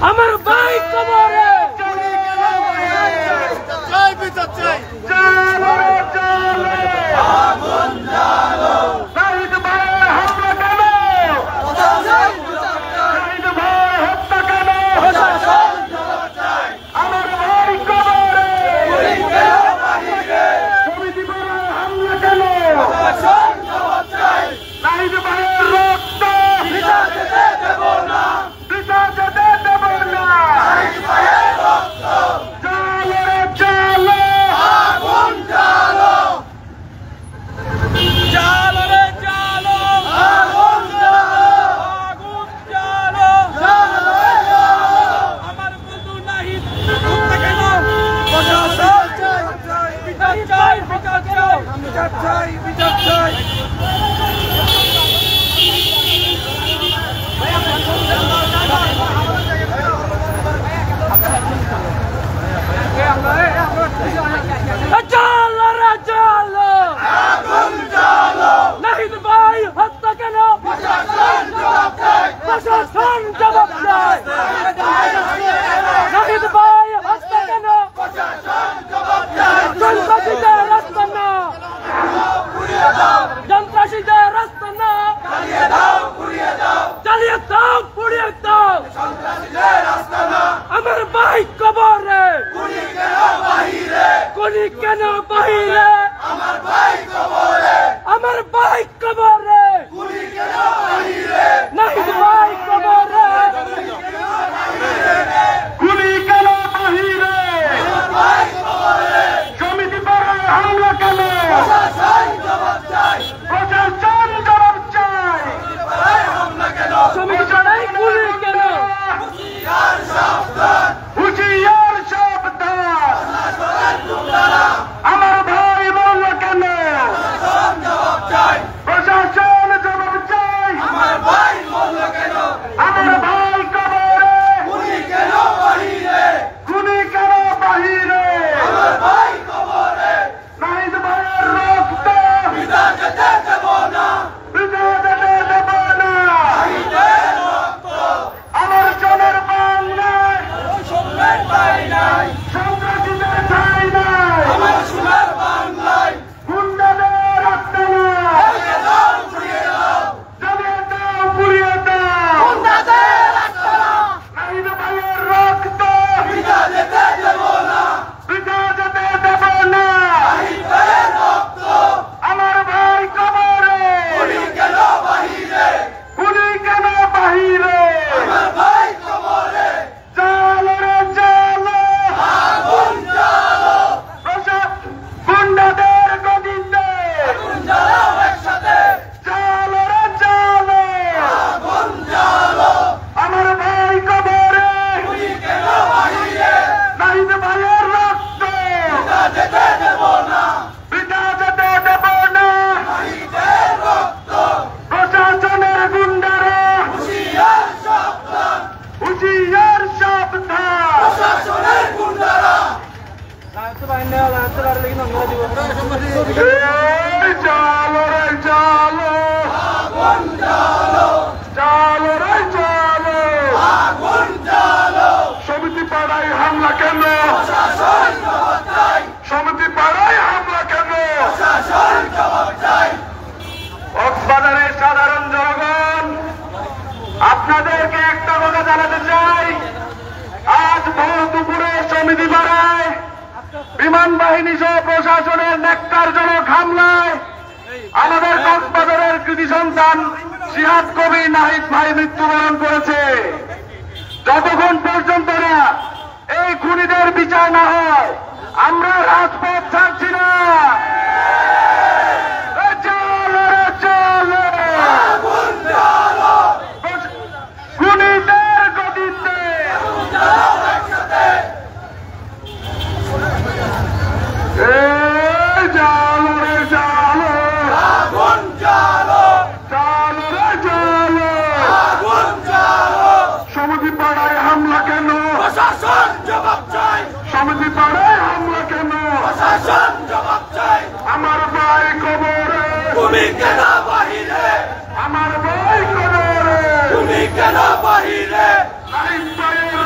আমার ভাই কবরে চাই বিচার চাই আগুন জ্বালো শহীদ ভাইয়ের হামলা কেন শহীদ ভাইয়ের হত্যা কেন আমার ভাই কবরে সমিতি ভাইয়ের হামলা কেন শহীদ ভাইয়ের রক্ত পিতা যেতে দেব না শহীদ ভাইয়ের রক্ত জ্বালো আগুন জ্বালো জ্বালো রে জ্বালো আগুন জ্বালো আগুন জ্বালো আমার বন্ধু নাহি হত্যা কেন প্রশাসন বিচার চাই বিচার চাই বিচার চাই বিচার চাই জ্বালো রে জ্বালো আগুন জ্বালো নাহিদ ভাই হত্যা কেন প্রশাসন জবাব চাই প্রশাসন জবাব চায় নাহিদ ভাই হত্যা কেন প্রশাসন জবাব চাই সন্ত্রাসীদের রাস্তা না পুড়িয়ে দাও সন্ত্রাসীদের রাস্তা না জ্বালিয়ে দাও পুড়িয়ে দাও জ্বালিয়ে দাও পুড়িয়ে দাও সন্ত্রাসীদের রাস্তা না আমার ভাই কবরে গুলি কেন বাহিরে গুলি কেন বাহিরে আমার ভাই কবরে আমার ভাই কবরে গুলি কেন বাহিরে নাহিদ ভাই কবরে গুলি কেন বাহিরে আমার ভাই কবরে সমিতি পাড়ায় হামলা কেন প্রশাসন জবাব চাই প্রশাসন জবাব চাই পাড়ায় হামলা কেন সমিতি পাড়ায় গুলি কেন হুঁশিয়ার সাবধান হুঁশিয়ার সাবধান আমার ভাই বলল কেন প্রশাসন জবাব চাই প্রশাসন জবাব চাই আমার ভাই বলল কেন আমার ভাই কবরে গুলি কেন বাহিরে গুলি কেন বাহিরে আমার ভাই কবরে নাহিদ ভাইয়ের রক্ত পিতা যেতে দেব না পিতা যেতে দেব না শহীদের রক্ত আমার জনের বাংলায় সোনার পাই নাই সন্ত্রাসীদের ঠাই নাই আমার সোনার বাংলায় গুন্ডাদের রাখতে না জ্বালিয়ে দাও পুড়িয়ে দাও জ্বালিয়ে দাও পুড়িয়ে দাও গুন্ডাদের রাখতে না নাহিদ ভাইয়ের রক্ত পিতা যেতে দেব না পিতা যেতে দেব না শহীদ ভাইয়ের রক্ত আমার ভাই কবরে গুলি কেন বাহিরে গুলি কেন বাহিরে আমার ভাই কবরে জ্বালো রে জ্বালো আগুন জ্বালো গুন্ডাদের গদিতে আগুন জ্বালাও একসাথে জ্বালো রে জ্বালো আগুন জ্বালো আমার ভাই কবরে গুলি কেন বাহিরে নাহিদ ভাইয়ের রক্ত পিতা যেতে দেব না পিতা যেতে দেব না শহীদের রক্ত প্রশাসনের গুন্ডারা হুঁশিয়ার সাবধান হুঁশিয়ার সাবধান প্রশাসনের গুন্ডারা এই জ্বালো রে জ্বালো আগুন জ্বালো জ্বালো রে জ্বালো আগুন জ্বালো সমিতি পাড়ায় হামলা কেন প্রশাসন জবাব চাই সমিতি পাড়ায় হামলা কেন প্রশাসন জবাব চাই কক্সবাজারের সাধারণ জনগণ আপনাদেরকে একটা কথা জানাতে চাই আজ ভোর দুপুরে সমিতি পাড়ায় বিমান বাহিনী সহ প্রশাসনের ন্যাক্কারজনক হামলায় আমাদের কক্সবাজারের কৃতি সন্তান সিহাদ কবি নাহিদ ভাই মৃত্যুবরণ করেছে। যতক্ষণ পর্যন্ত না এই খুনিদের বিচার না হয় আমরা রাজপথ ছাড়ছি না। খুনিদের গদিতে জালো রে জালো আগুন জালো জালো রে জালো আগুন জালো সমিতি পাড়ায় হামলা কেন প্রশাসন জবাব চাই সমিতি পাড়ায় হামলা কেন প্রশাসন জবাব চাই আমার ভাই কবরে তুমি কেন বাহিরে আমার ভাই কবরে তুমি কেন বাহিরে নাহিদ ভাইয়ের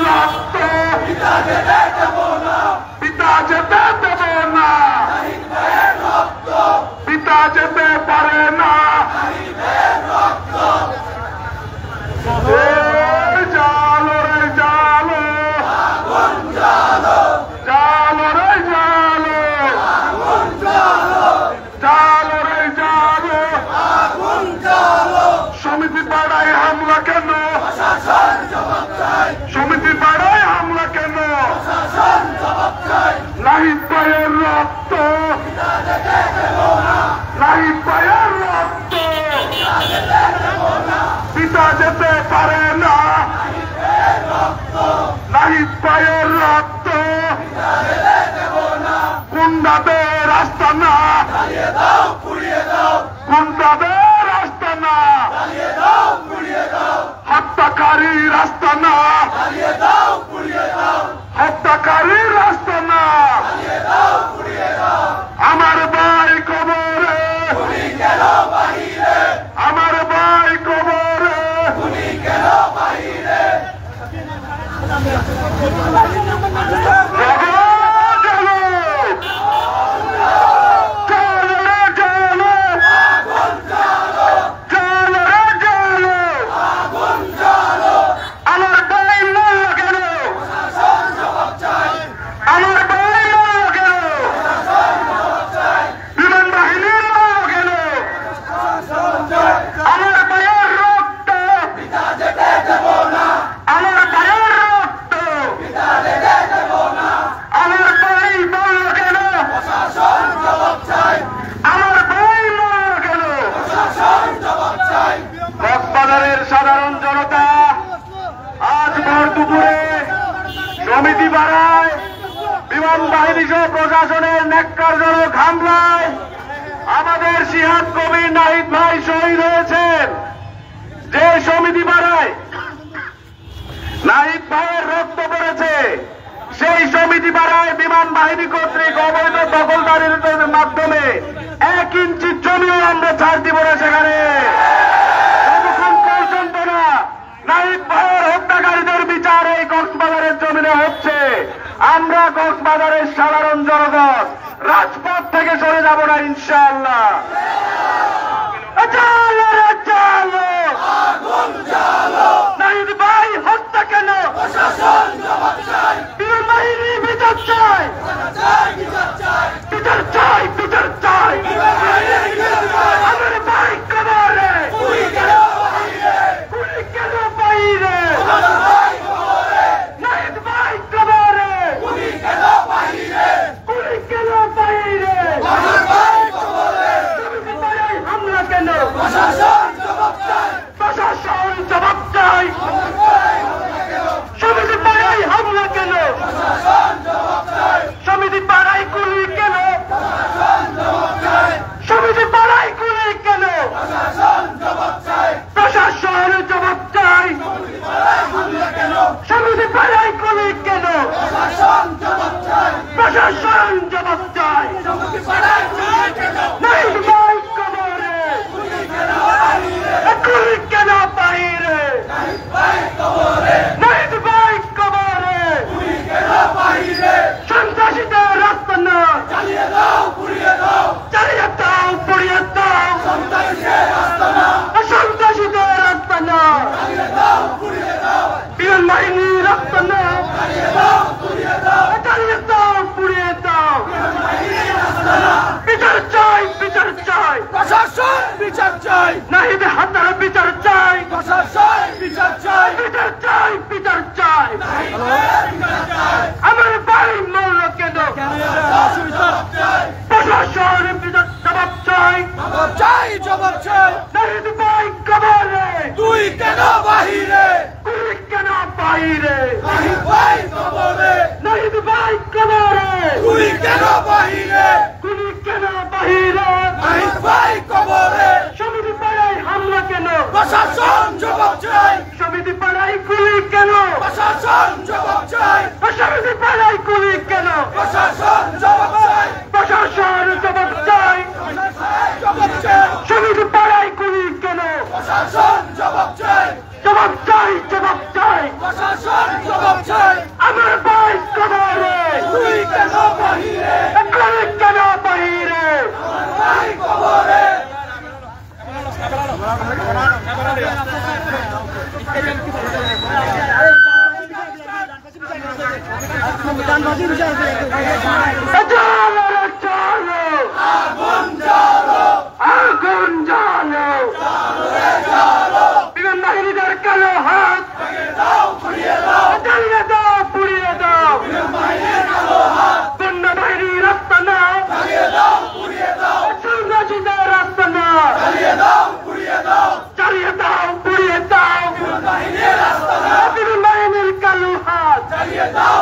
ভাইয়ের রক্ত গুন্ডাদের আস্তানা, গুন্ডাদের আস্তানা, হত্যাকারীর আস্তানা, হত্যাকারীর আস্তানা। আমার ভাই কবরে, আমার ভাই কবরে, সাধারণ জনতা আজ ভর দুপুরে সমিতি পাড়ায় বিমান বাহিনী সহ প্রশাসনের ন্যাক্কারজনক হামলায় আমাদের সিহাদ কবির নাহিদ ভাই শহীদ হয়েছেন। যে সমিতি পাড়ায় নাহিদ ভাইয়ের রক্ত পড়েছে, সেই সমিতি পাড়ায় বিমান বাহিনী কর্তৃক অবৈধ দখলদারির মাধ্যমে 1 ইঞ্চি জমিও আমরা ছাড় দিব না। সেখানে নাহিদ ভাইয়ের হত্যাকারীদের বিচার এই কক্সবাজারের জমিনে হচ্ছে। আমরা কক্সবাজারের সাধারণ জনগণ রাজপথ থেকে সরে যাব না ইনশাআল্লাহ। নাহিদ ভাই হত্যা কেন? বিমান বাহিনী বিচার চাই, বিচার চাই, বিচার চাই। আমার ভাই কবরে, গুলি কেন বাইরে? নাহিদ ভাই কবরে, গুলি কেন বাইরে? হামলা কেন? প্রশাসন জবাব চাই। সমিতি পাড়ায় হামলা কেন? সমিতি পাড়ায় গুলি কেন? সমিতি পাড়ায় গুলি কেন? প্রশাসন জবাব চাই। সমিতি পাড়ায় গুলি কেন? প্রশাসন জবাব চাই। নাহিদ ভাই কবরে, গুলি কেন বাইরে? নাহিদ ভাই কবরে, সন্ত্রাসীদের রাস্তা না, চালিয়ে দাও, পুড়িয়ে দাও। সন্ত্রাসীদের রাস্তা না, বিমান বাহিনীর রাস্তা না, চালিয়ে দাও, পুড়িয়ে দাও। বিচার চাই, বিচার চাই। প্রশাসন বিচার চাই। নাহিদ হাতার বিচার চাই, প্রশাসন বিচার চাই। বিচার চাই, বিচার চাই। আমার ভাই মরল কেন? প্রশাসন বিচার জবাব চাই, জবাব চাই। নাহিদ ভাই কবরে, তুই কেন বাহিরে? গুলি কেন বাইরে? নাহিদ ভাই কবরে, নাহিদ ভাই কবরে, তুই কেন বাহিরে? গুলি কেন বাহিরে? নাহিদ ভাই কবরে, সমিতি পাড়ায় হামলা কেন? প্রশাসন জবাব চাই। সমিতি পাড়ায় গুলি কেন? প্রশাসন জবাব চাই। সমিতি পাড়ায় গুলি কেন? প্রশাসন জবাব চাই। প্রশাসন জবাব চাই। জবাব চাই। সমিতি পাড়ায় গুলি কেন? প্রশাসন জবাব চাই। জবাব চাই, জবাব চাই। প্রশাসন জবাব চাই। আমার ভাই কবরে, তুই কেন বাহিরে? গুলি কেন বাহিরে? ভাই কবরে। আগুন জ্বালো, আগুন জ্বালো, বিমান বাহিনীদের কালো হাত জ্বালিয়ে দাও, পুড়িয়ে দাও। বন্যা বাহিনীর রাস্তা না, সন্ত্রাসীদের রাস্তা না, জ্বালিয়ে দাও, পুড়িয়ে দাও। বিমান বাহিনীর কালো হাত জ্বালিয়ে দাও,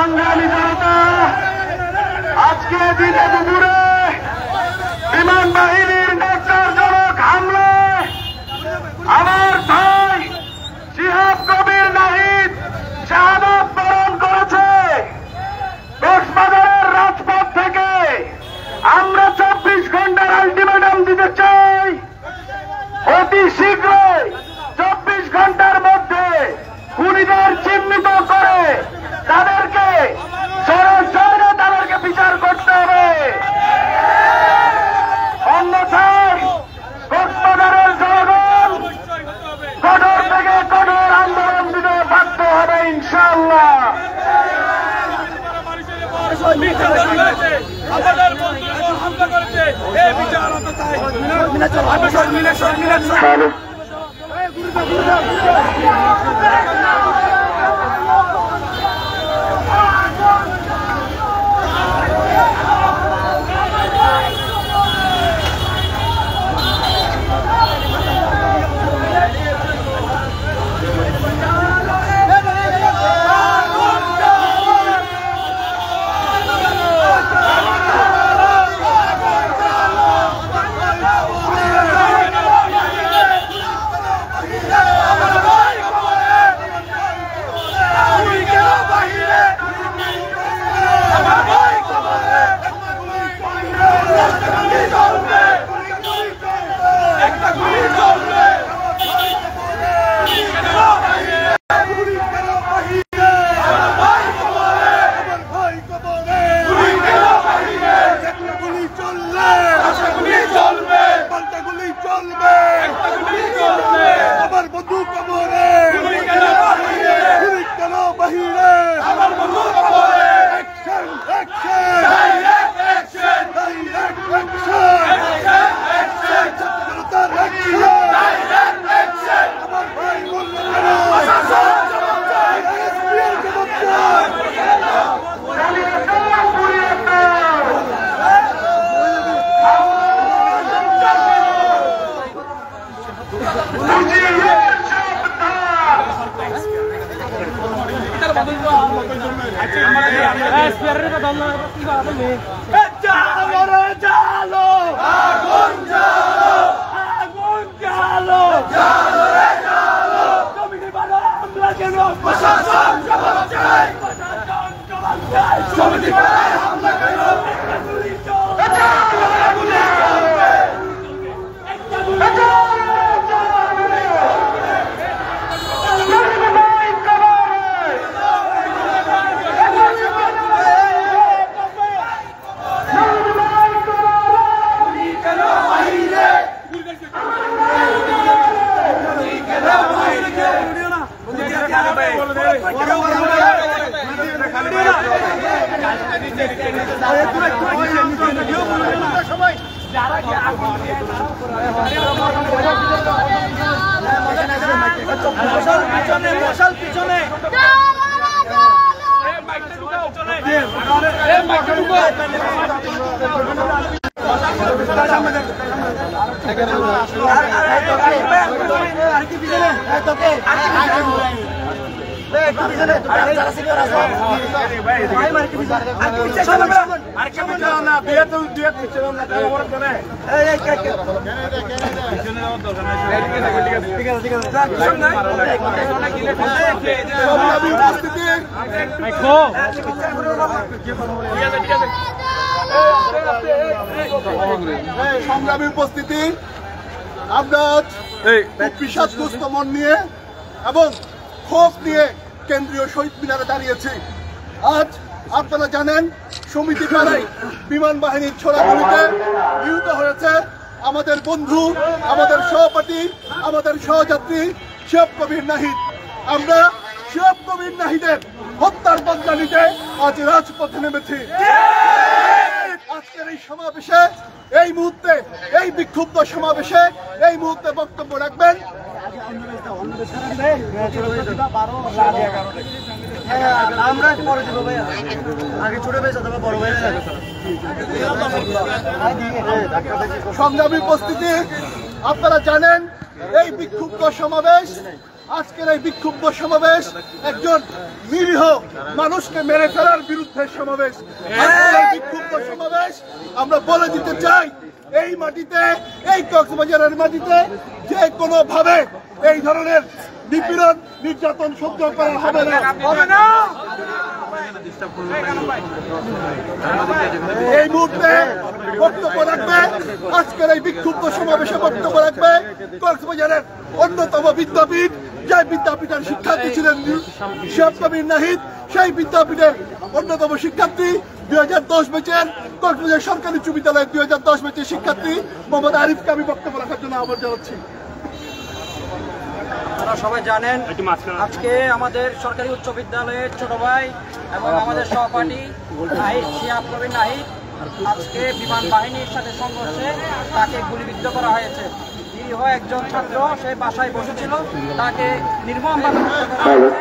সংগ্রামী জনতা, আজকে দিনে দুপুরে বিমান বাহিনীর ন্যাক্কারজনক হামলায় আমার ভাই শিহাব কবির নাহিদ শাহাদাত বরণ করেছে। কক্সবাজারের রাজপথ থেকে আমরা 24 ঘন্টার আলটিমেটাম দিতে চাই। অতি শীঘ্রই 24 ঘন্টার মধ্যে খুনিদের চিহ্নিত করে তাদেরকে সরাসরি তাদেরকে বিচার করতে হবে। অন্যথায় কক্সবাজারের জনগণ কঠোর থেকে কঠোর আন্দোলন দিতে বাধ্য হবে ইনশাআল্লাহ। আমাদের বন্ধুরা হামলা করেছে, এই বিচার হতে চাই। সংগ্রামী উপস্থিতি, আমরা বিষাদগ্রস্ত মন নিয়ে এবং ক্ষোভ নিয়ে কেন্দ্রীয় শহীদ মিনারে দাঁড়িয়েছি। আজ আপনারা জানেন সমিতিকারে বিমান বাহিনীর ছোড়া গুলিতে নিহত হয়েছে আমাদের বন্ধু, আমাদের সহপাঠী, আমাদের সহযাত্রী শিহাব কবির নাহিদ। আমরা শিহাব কবির নাহিদের হত্যার বদলা নিতে আজ রাজপথে নেমেছি। আজকের এই সমাবেশে, এই মুহূর্তে, এই বিক্ষুব্ধ সমাবেশে এই মুহূর্তে বক্তব্য রাখবেন সংগ্রামী উপস্থিতি। আপনারা জানেন এই বিক্ষুব্ধ সমাবেশ আজকের এই বিক্ষুব্ধ সমাবেশ একজন নিরীহ মানুষকে মেরে ফেলার বিরুদ্ধে সমাবেশ। আজকের এই বিক্ষুব্ধ সমাবেশ আমরা বলে দিতে চাই, এই মাটিতে, এই কক্সবাজারের মাটিতে যে কোনো ভাবে এই ধরনের নিপীড়ন নির্যাতন সহ্য করা হবে না। এই মুহূর্তে বক্তব্য রাখবে, আজকের এই বিক্ষুব্ধ সমাবেশে বক্তব্য রাখবে কক্সবাজারের অন্যতম বিদ্যাপীঠ, যে বিদ্যাপীঠের শিক্ষার্থী ছিলেন শিহাব কবির নাহিদ, সেই বিদ্যাপীঠের অন্যতম শিক্ষার্থী 2010 ব্যাচের কক্সবাজার সরকারি উচ্চ বিদ্যালয়ের 2010 ব্যাচের শিক্ষার্থী মোহাম্মদ আরিফকে আমি বক্তব্য রাখার জন্য আহ্বান জানাচ্ছি। আপনারা সবাই জানেন, আজকে আমাদের সরকারি উচ্চ বিদ্যালয়ের ছোট ভাই এবং আমাদের সহপাঠী নাহিদ, শিহাব কবির নাহিদ, আজকে বিমান বাহিনীর সাথে সংঘর্ষে তাকে গুলিবিদ্ধ করা হয়েছে। নিরীহ একজন ছাত্র সে বাসায় বসেছিল, তাকে নির্মমভাবে হত্যা করা হয়েছে,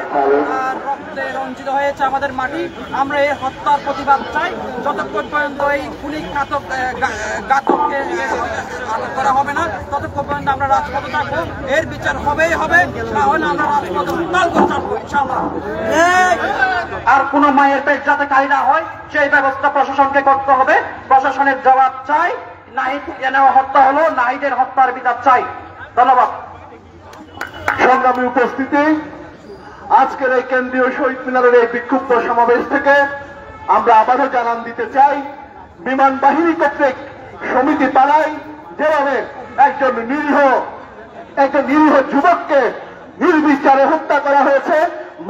আর রক্তে রঞ্জিত হয়েছে আমাদের মাটি। আমরা এই হত্যার প্রতিবাদ চাই। যতক্ষণ পর্যন্ত এই খুনি ঘাতককে আটক করা হবে না, ততক্ষণ পর্যন্ত আমরা রাজপথে থাকবো। এর বিচার হবেই হবে, না হলে আমরা রাজপথে উত্তাল করে থাকবো ইনশাআল্লাহ। আর কোন মায়ের পেট যাতে খালি না হয় সেই ব্যবস্থা প্রশাসনকে করতে হবে। প্রশাসনের জবাব চাই। নাহিদ হত্যা হলো, নাহিদের হত্যার বিচার চাই। ধন্যবাদ। সংগ্রামী উপস্থিতি, আজকের এই কেন্দ্রীয় শহীদ মিনারের এই বিক্ষুব্ধ সমাবেশ থেকে আমরা আবারও জানান দিতে চাই, বিমান বাহিনী কর্তৃক সমিতি পাড়ায় যেভাবে একজন নিরীহ যুবককে নির্বিচারে হত্যা করা হয়েছে,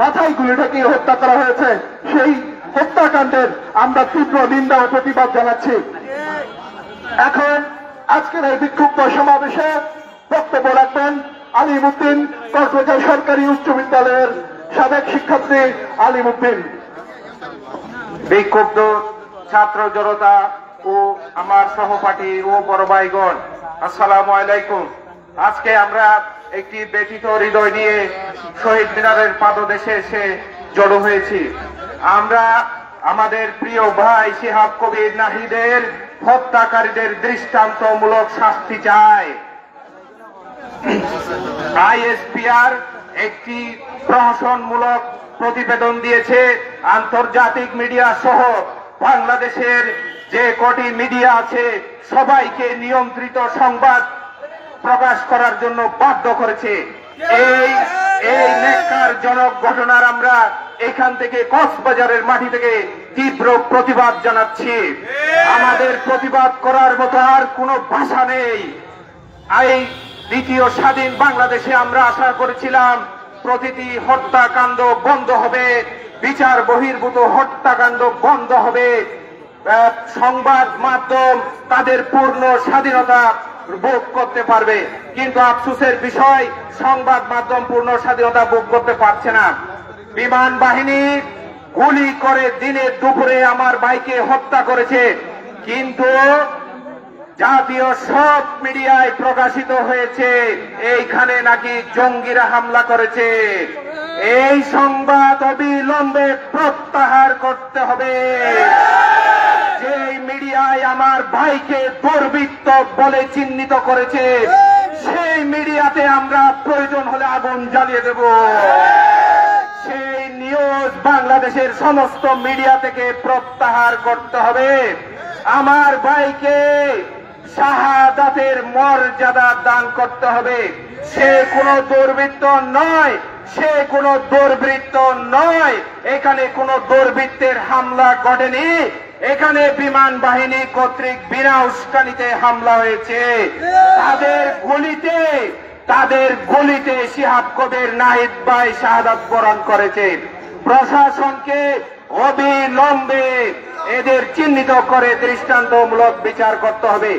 মাথায় গুলি ঠেকিয়ে হত্যা করা হয়েছে, সেই হত্যাকাণ্ডের আমরা তীব্র নিন্দা ও প্রতিবাদ জানাচ্ছি। এখন আজকের এই বিক্ষুব্ধ সমাবেশে বক্তব্য রাখবেন আলিম উদ্দিন, কক্সবাজার সরকারি উচ্চ বিদ্যালয়ের সাবেক শিক্ষার্থী আলিম উদ্দিন। বিক্ষুব্ধ ছাত্র জনতা ও আমার সহপাঠী ও বড় ভাইগণ, আসসালামু আলাইকুম। আজকে আমরা একটি ব্যথিত হৃদয় নিয়ে শহীদ মিনারের পাদদেশে এসে জড়ো হয়েছি। আমরা আমাদের প্রিয় ভাই শিহাব কবির নাহিদের হত্যাকারীদের দৃষ্টান্তমূলক শাস্তি চাই। আইএসপিআর একটি প্রহসনমূলক প্রতিবেদন দিয়েছে। আন্তর্জাতিক মিডিয়া সহ বাংলাদেশের যে কটি মিডিয়া আছে সবাইকে নিয়ন্ত্রিত সংবাদ প্রকাশ করার জন্য বাধ্য করেছে। এই ন্যাক্কারজনক ঘটনার আমরা এখান থেকে কক্সবাজারের মাটি থেকে তীব্র প্রতিবাদ জানাচ্ছি। আমাদের প্রতিবাদ করার মতো আর কোনো ভাষা নেই। এই দ্বিতীয় স্বাধীন বাংলাদেশে আমরা আশা করেছিলাম প্রতিটি হত্যাকাণ্ড বন্ধ হবে, বিচার বহির্ভূত হত্যাকাণ্ড বন্ধ হবে, সংবাদ মাধ্যম তাদের পূর্ণ স্বাধীনতা ভোগ করতে পারবে। কিন্তু আফসোসের বিষয়, সংবাদ মাধ্যম পূর্ণ স্বাধীনতা ভোগ করতে পারছে না। বিমান বাহিনী গুলি করে দিনে দুপুরে আমার ভাইকে হত্যা করেছে, কিন্তু জাতীয় সব মিডিয়ায় প্রকাশিত হয়েছে এইখানে নাকি জঙ্গিরা হামলা করেছে। এই সংবাদ অবিলম্বে প্রত্যাহার করতে হবে। যে মিডিয়ায় আমার ভাইকে দুর্বৃত্ত বলে চিহ্নিত করেছে সেই মিডিয়াতে আমরা প্রয়োজন হলে আগুন জ্বালিয়ে দেব। সেই নিউজ বাংলাদেশের সমস্ত মিডিয়া থেকে প্রত্যাহার করতে হবে। আমার ভাইকে শাহাদাতের মর্যাদা দান করতে হবে। সে কোনো দুর্বৃত্ত নয়, সে কোনো দুর্বৃত্ত নয়। এখানে কোনো দুর্বৃত্তের হামলা ঘটেনি, এখানে বিমান বাহিনী কর্তৃক বিনা উস্কানিতে হামলা হয়েছে। তাদের গুলিতে শিহাব কবির নাহিদ ভাই শাহাদাত বরণ করেছে। প্রশাসনকে অবিলম্বে এদের চিহ্নিত করে দৃষ্টান্তমূলক বিচার করতে হবে।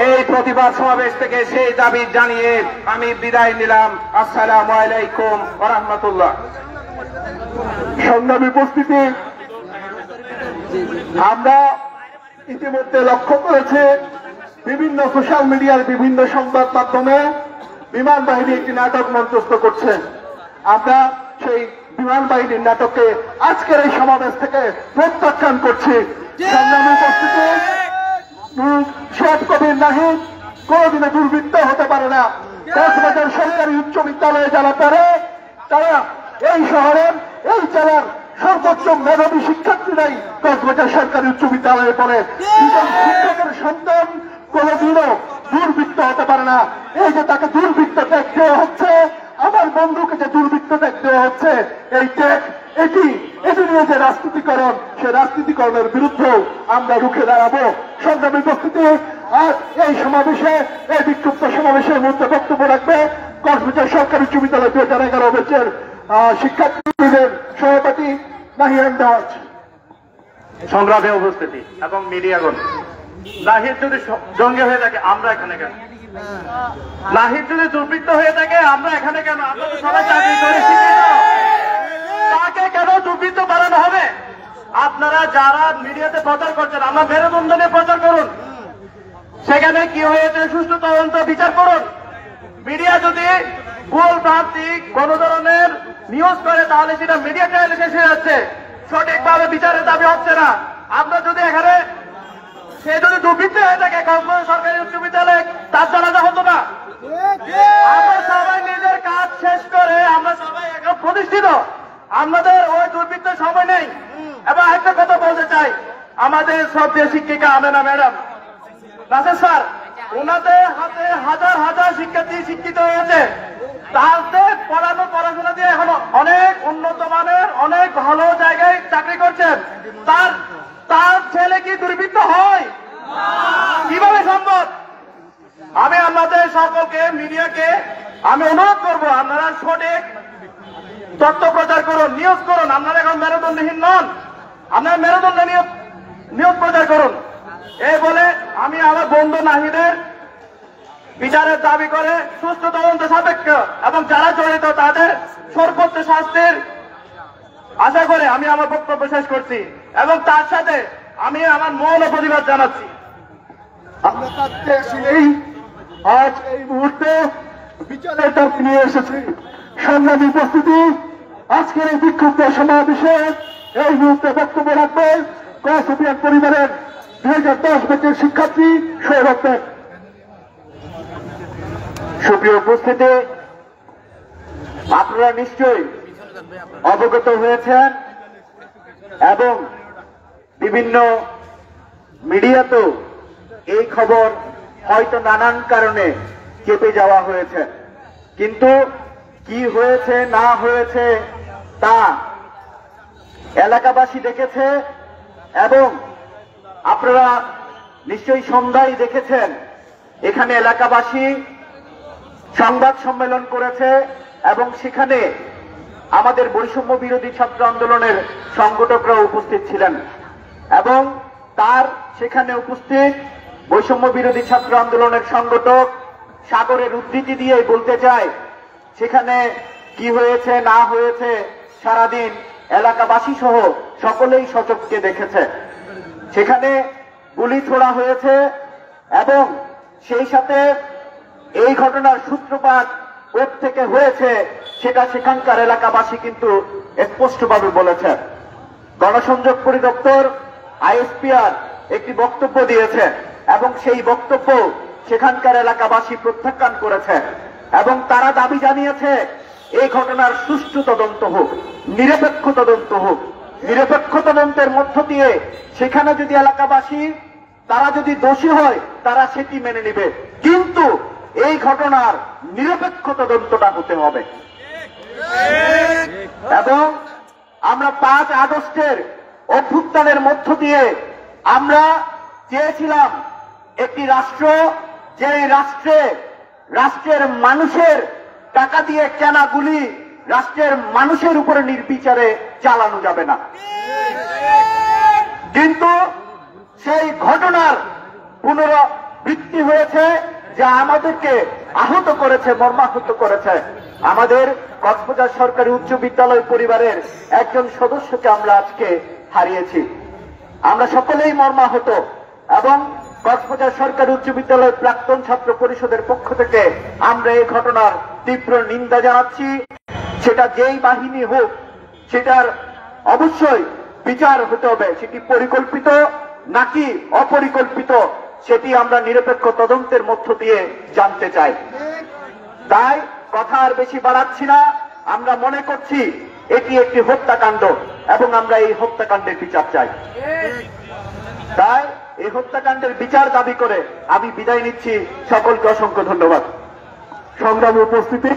এই প্রতিবাদ সমাবেশ থেকে সেই দাবি জানিয়ে আমি বিদায় নিলাম। আসসালামু আলাইকুম ওয়া রাহমাতুল্লাহ। সংগ্রামী উপস্থিতি, আমরা ইতিমধ্যে লক্ষ্য করেছি বিভিন্ন সোশ্যাল মিডিয়ার বিভিন্ন সংবাদ মাধ্যমে বিমান বাহিনী একটি নাটক মঞ্চস্থ করছে। আমরা সেই বিমান বাহিনীর নাটককে আজকের এই সমাবেশ থেকে প্রত্যাখ্যান করছি। সংগ্রামী উপস্থিতি, শিহাব কবির নাহিদ কোনদিনও দুর্বৃত্ত হতে পারে না। কক্সবাজার সরকারি উচ্চ বিদ্যালয়ে যারা পড়ে তারা এই শহরের এই জেলার সর্বোচ্চ মেধাবী শিক্ষার্থীরাই কক্সবাজার সরকারি উচ্চ বিদ্যালয়ে পড়ে। শিক্ষকের সন্তান কোনদিনও দুর্বৃত্ত হতে পারে না। এই যে তাকে দুর্বৃত্ত ট্যাগ দেওয়া হচ্ছে, আমার বন্ধুকে যে দুর্বৃত্ত ট্যাগ দেওয়া হচ্ছে, এই ট্যাগ এটি নিয়ে যে রাজনীতিকরণ, সে রাজনীতিকরণের বিরুদ্ধেও আমরা রুখে দাঁড়াবো। সংগ্রামী উপস্থিতি, আর এই সমাবেশে, এই বিক্ষুব্ধ সমাবেশের মধ্যে বক্তব্য রাখবে কক্সবাজার সরকারি উচ্চ বিদ্যালয় 2011 ব্যাচের শিক্ষার্থীদের সভাপতি নাহিয়ান দাওয়াজ। সংগ্রামে উপস্থিতি এবং মিডিয়াগণ, নাহিদ যদি জঙ্গি হয়ে থাকে আমরা এখানে কেন? নাহিদ যদি দুর্বৃত্ত হয়ে থাকে আমরা এখানে কেন? আমরা তো সবাই চাকরি করে শিক্ষিত, তাকে কেন দুর্বৃত্ত বানানো হবে? আপনারা যারা মিডিয়াতে প্রচার করছেন, আমরা মেরুদণ্ড নিয়ে প্রচার করুন, সেখানে কি হয়েছে সুষ্ঠু তদন্ত বিচার করুন। মিডিয়া যদি ভুল ভ্রান্তি কোন ধরনের নিউজ করে তাহলে সেটা মিডিয়া ট্রায়ালে শেষ হয়ে যাচ্ছে, সঠিকভাবে বিচারের দাবি হচ্ছে না। আমরা যদি এখানে সে যদি দুর্বৃত্ত হয়ে থাকে কক্সবাজার সরকারি উচ্চ বিদ্যালয়ে তার জানাজা হতো না। আমরা সবাই নিজের কাজ শেষ করে আমরা সবাই এখন প্রতিষ্ঠিত, আমাদের ওই দুর্বৃত্তের সময় নেই। এবং একটা কথা বলতে চাই, আমাদের শ্রদ্ধেয় শিক্ষিকা আমেনা ম্যাডাম, নাসির স্যার, ওনাদের হাতে হাজার হাজার শিক্ষার্থী শিক্ষিত হয়েছে, তাদের পড়াশোনা দিয়ে এখন অনেক উন্নত মানের অনেক ভালো জায়গায় চাকরি করছেন। তার ছেলে কি দুর্বৃত্ত হয়? কিভাবে সম্ভব? আমি আমাদের সকলকে মিডিয়াকে আমি অনুরোধ করবো, আপনারা সঠিক তথ্য প্রচার করুন, নিউজ করুন। আপনারা এখন মেরুদণ্ডহীন নন, আপনারা মেরুদণ্ড নিউজ প্রচার করুন। এই বলে আমি আমার বন্ধু নাহিদের বিচারের দাবি করে সুস্থ তদন্ত সাপেক্ষ এবং যারা জড়িত তাদের সর্বোচ্চ শাস্তির আশা করে আমি আমার বক্তব্য শেষ করছি এবং তার সাথে আমি আমার মৌন প্রতিবাদ জানাচ্ছি। আমরা তাতে আসলেই আজ এই মুহূর্তে বিচারের দাবি নিয়ে এসেছি। সংগ্রামী উপস্থিতি, আজকের এই বিক্ষুব্ধ সমাবেশে এই মুহূর্তে বক্তব্য রাখবেন কক্সবাজার পরিবারের 2010 ব্যাচের শিক্ষার্থী সৌরভ দেব। সুপ্রিয় উপস্থিতি, আপনারা নিশ্চয়ই অবগত হয়েছেন এবং বিভিন্ন মিডিয়াতেও এই খবর হয়তো নানান কারণে চেপে যাওয়া হয়েছে, কিন্তু কি হয়েছে না হয়েছে তা এলাকাবাসী দেখেছে এবং আপনারা নিশ্চয়ই সন্ধ্যায় দেখেছেন এখানে এলাকাবাসী সংবাদ সম্মেলন করেছে এবং সেখানে আমাদের বৈষম্য বিরোধী ছাত্র আন্দোলনের সংগঠকরা উপস্থিত ছিলেন এবং তার সেখানে উপস্থিত বৈষম্য বিরোধী ছাত্র আন্দোলনের সংগঠক সাগরের উদ্ধৃতি দিয়ে বলতে চায় সেখানে কি হয়েছে না হয়েছে সারাদিন এলাকাবাসী সহ সকলেই সচক্ষে দেখেছে। সেখানে গুলি ছোড়া হয়েছে এবং সেই সাথে এই ঘটনার সূত্রপাত থেকে হয়েছে সেটা সেখানকার এলাকাবাসী কিন্তু স্পষ্টভাবে বলেছে। গণসংযোগ পরিদপ্তর আইএসপিআর একটি বক্তব্য দিয়েছে এবং সেই বক্তব্য সেখানকার এলাকাবাসী প্রত্যাখ্যান করেছে এবং তারা দাবি জানিয়েছে এই ঘটনার সুষ্ঠু তদন্ত হোক, নিরপেক্ষ তদন্ত হোক। নিরপেক্ষ তদন্তের মধ্য দিয়ে সেখানে যদি এলাকাবাসী তারা যদি দোষী হয় তারা সেটি মেনে নেবে, কিন্তু এই ঘটনার নিরপেক্ষ তদন্তটা হতে হবে। এবং আমরা 5 আগস্টের অভ্যুত্থানের মধ্য দিয়ে আমরা চেয়েছিলাম একটি রাষ্ট্র, যে রাষ্ট্রের মানুষের টাকা দিয়ে কেনা গুলি রাষ্ট্রের মানুষের উপরে নির্বিচারে চালানো যাবে না। কিন্তু সেই ঘটনার পুনরাবৃত্তি হয়েছে যা আমাদেরকে আহত করেছে, মর্মাহত করেছে। আমাদের কক্সবাজার সরকারি উচ্চ বিদ্যালয় পরিবারের একজন সদস্যকে আমরা আজকে হারিয়েছি। আমরা সকলেই মর্মাহত এবং কক্সবাজার সরকারি উচ্চ বিদ্যালয়ের প্রাক্তন ছাত্র পরিষদের পক্ষ থেকে আমরা এই ঘটনার তীব্র নিন্দা জানাচ্ছি। সেটা যেই বাহিনী হোক সেটার অবশ্যই বিচার হতে হবে, সেটি পরিকল্পিত নাকি অপরিকল্পিত সেটি আমরা নিরপেক্ষ তদন্তের মধ্য দিয়ে জানতে চাই। তাই কথা আর বেশি বাড়াচ্ছি না। আমরা মনে করছি এটি একটি হত্যাকাণ্ড এবং আমরা এই হত্যাকাণ্ডের বিচার চাই। তাই এই হত্যাকাণ্ডের বিচার দাবি করে আমি বিদায় নিচ্ছি। সকলকে অসংখ্য ধন্যবাদ। সংগ্রামী উপস্থিতি,